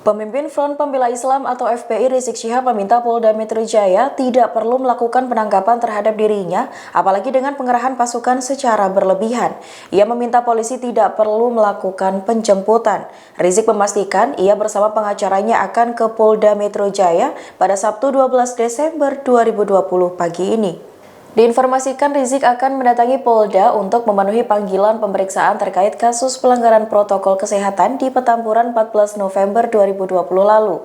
Pemimpin Front Pembela Islam atau FPI Rizik Syihab meminta Polda Metro Jaya tidak perlu melakukan penangkapan terhadap dirinya, apalagi dengan pengerahan pasukan secara berlebihan. Ia meminta polisi tidak perlu melakukan penjemputan. Rizik memastikan ia bersama pengacaranya akan ke Polda Metro Jaya pada Sabtu 12 Desember 2020 pagi ini. Diinformasikan Rizik akan mendatangi Polda untuk memenuhi panggilan pemeriksaan terkait kasus pelanggaran protokol kesehatan di Petamburan 14 November 2020 lalu.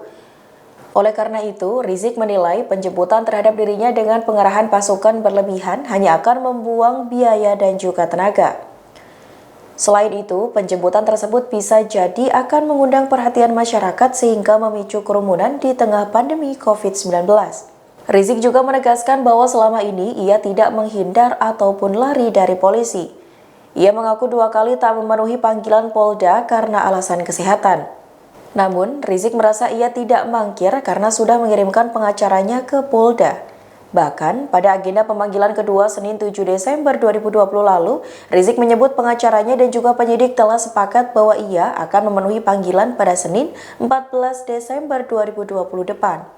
Oleh karena itu, Rizik menilai penjemputan terhadap dirinya dengan pengerahan pasukan berlebihan hanya akan membuang biaya dan juga tenaga. Selain itu, penjemputan tersebut bisa jadi akan mengundang perhatian masyarakat sehingga memicu kerumunan di tengah pandemi COVID-19. Rizik juga menegaskan bahwa selama ini ia tidak menghindar ataupun lari dari polisi. Ia mengaku 2 kali tak memenuhi panggilan Polda karena alasan kesehatan. Namun, Rizik merasa ia tidak mangkir karena sudah mengirimkan pengacaranya ke Polda. Bahkan, pada agenda pemanggilan kedua Senin 7 Desember 2020 lalu, Rizik menyebut pengacaranya dan juga penyidik telah sepakat bahwa ia akan memenuhi panggilan pada Senin 14 Desember 2020 depan.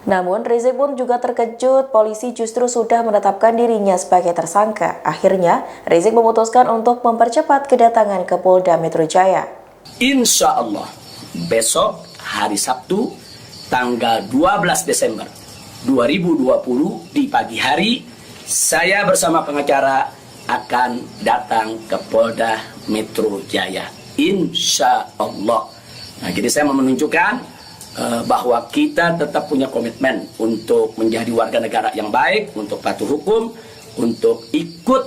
Namun, Rizik pun juga terkejut polisi justru sudah menetapkan dirinya sebagai tersangka. Akhirnya, Rizik memutuskan untuk mempercepat kedatangan ke Polda Metro Jaya. Insya Allah, besok hari Sabtu, tanggal 12 Desember 2020 di pagi hari, saya bersama pengacara akan datang ke Polda Metro Jaya. Insya Allah. Nah, jadi saya mau menunjukkan bahwa kita tetap punya komitmen untuk menjadi warga negara yang baik, untuk patuh hukum, untuk ikut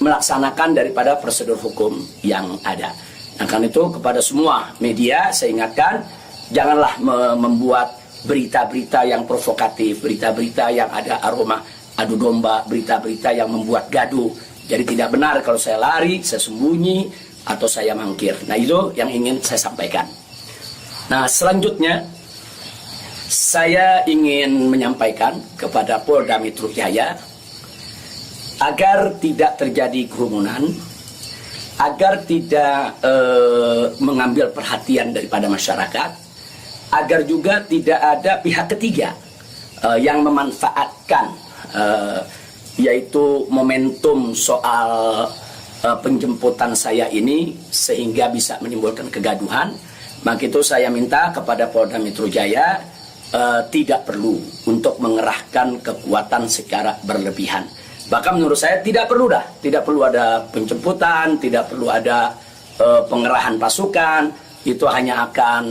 melaksanakan daripada prosedur hukum yang ada. Nah, karena itu kepada semua media saya ingatkan, janganlah membuat berita-berita yang provokatif, berita-berita yang ada aroma adu domba, berita-berita yang membuat gaduh. Jadi tidak benar kalau saya lari, saya sembunyi, atau saya mangkir. Nah, itu yang ingin saya sampaikan. Nah, selanjutnya saya ingin menyampaikan kepada Polda Metro Jaya agar tidak terjadi kerumunan, agar tidak mengambil perhatian daripada masyarakat, agar juga tidak ada pihak ketiga yang memanfaatkan yaitu momentum soal penjemputan saya ini sehingga bisa menimbulkan kegaduhan. Maka itu saya minta kepada Polda Metro Jaya tidak perlu untuk mengerahkan kekuatan secara berlebihan. Bahkan menurut saya tidak perlu ada penjemputan, tidak perlu ada pengerahan pasukan. Itu hanya akan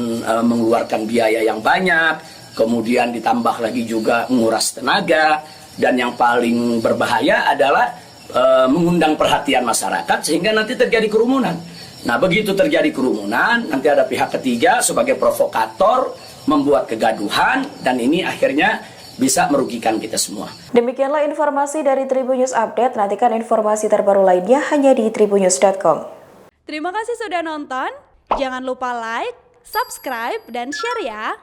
mengeluarkan biaya yang banyak, kemudian ditambah lagi juga menguras tenaga, dan yang paling berbahaya adalah mengundang perhatian masyarakat sehingga nanti terjadi kerumunan. Nah, begitu terjadi kerumunan, nanti ada pihak ketiga sebagai provokator, membuat kegaduhan, dan ini akhirnya bisa merugikan kita semua. Demikianlah informasi dari Tribun News Update. Nantikan informasi terbaru lainnya hanya di tribunnews.com. Terima kasih sudah nonton. Jangan lupa like, subscribe, dan share ya.